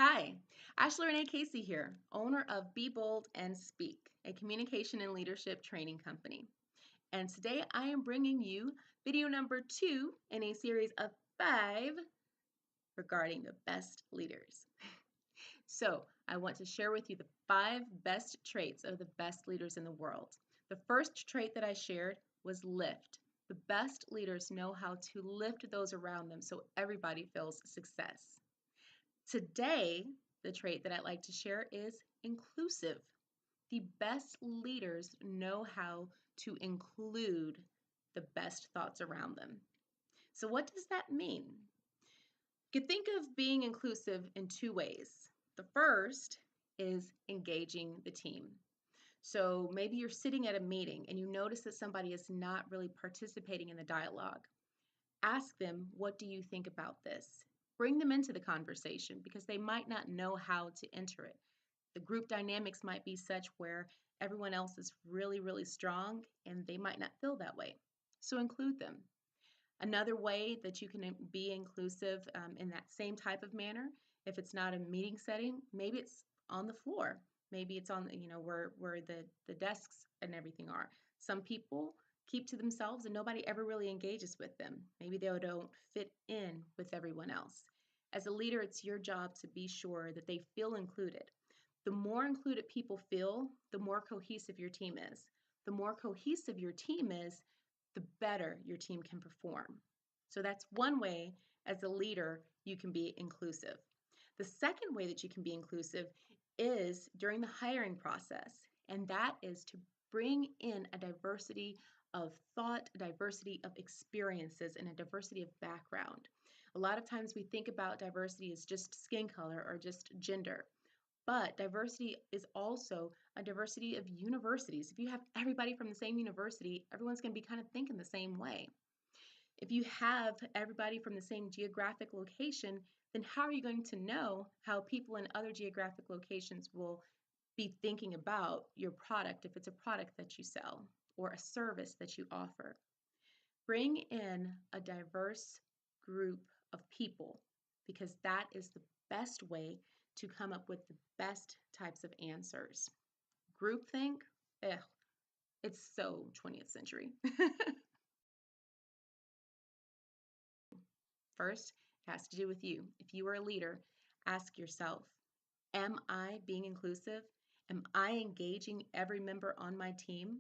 Hi, Ashley Renee Casey here, owner of Be Bold and Speak, a communication and leadership training company. And today I am bringing you video number 2 in a series of 5 regarding the best leaders. So I want to share with you the 5 best traits of the best leaders in the world. The first trait that I shared was lift. The best leaders know how to lift those around them so everybody feels success. Today, the trait that I'd like to share is inclusive. The best leaders know how to include the best thoughts around them. So what does that mean? You can think of being inclusive in 2 ways. The first is engaging the team. So maybe you're sitting at a meeting and you notice that somebody is not really participating in the dialogue. Ask them, what do you think about this? Bring them into the conversation because they might not know how to enter it. The group dynamics might be such where everyone else is really, really strong and they might not feel that way. So include them. Another way that you can be inclusive in that same type of manner, if it's not a meeting setting, maybe it's on the floor. Maybe it's on, where the desks and everything are. Some people keep to themselves and nobody ever really engages with them. Maybe they don't fit in with everyone else. As a leader, it's your job to be sure that they feel included. The more included people feel, the more cohesive your team is. The more cohesive your team is, the better your team can perform. So that's one way as a leader you can be inclusive. The second way that you can be inclusive is during the hiring process, and that is to bring in a diversity of thought, a diversity of experiences, and a diversity of background. A lot of times we think about diversity as just skin color or just gender. But diversity is also a diversity of universities. If you have everybody from the same university, everyone's going to be kind of thinking the same way. If you have everybody from the same geographic location, then how are you going to know how people in other geographic locations will be thinking about your product if it's a product that you sell or a service that you offer? Bring in a diverse group of people because that is the best way to come up with the best types of answers. Groupthink, it's so 20th century. First, it has to do with you. If you are a leader, ask yourself, am I being inclusive? Am I engaging every member on my team?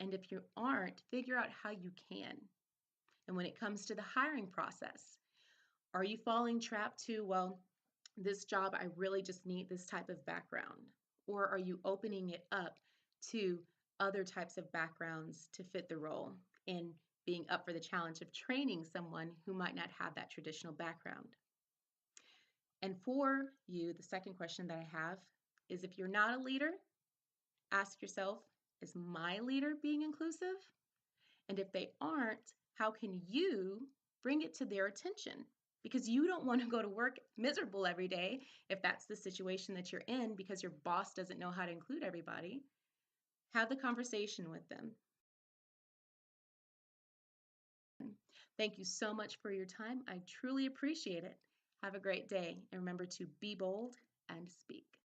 And if you aren't, figure out how you can. And when it comes to the hiring process, are you falling trap to, well, this job, I really just need this type of background? Or are you opening it up to other types of backgrounds to fit the role and being up for the challenge of training someone who might not have that traditional background? And for you, the second question that I have is, if you're not a leader, ask yourself, is my leader being inclusive? And if they aren't, how can you bring it to their attention? Because you don't want to go to work miserable every day if that's the situation that you're in because your boss doesn't know how to include everybody. Have the conversation with them. Thank you so much for your time. I truly appreciate it. Have a great day, and remember to be bold and speak.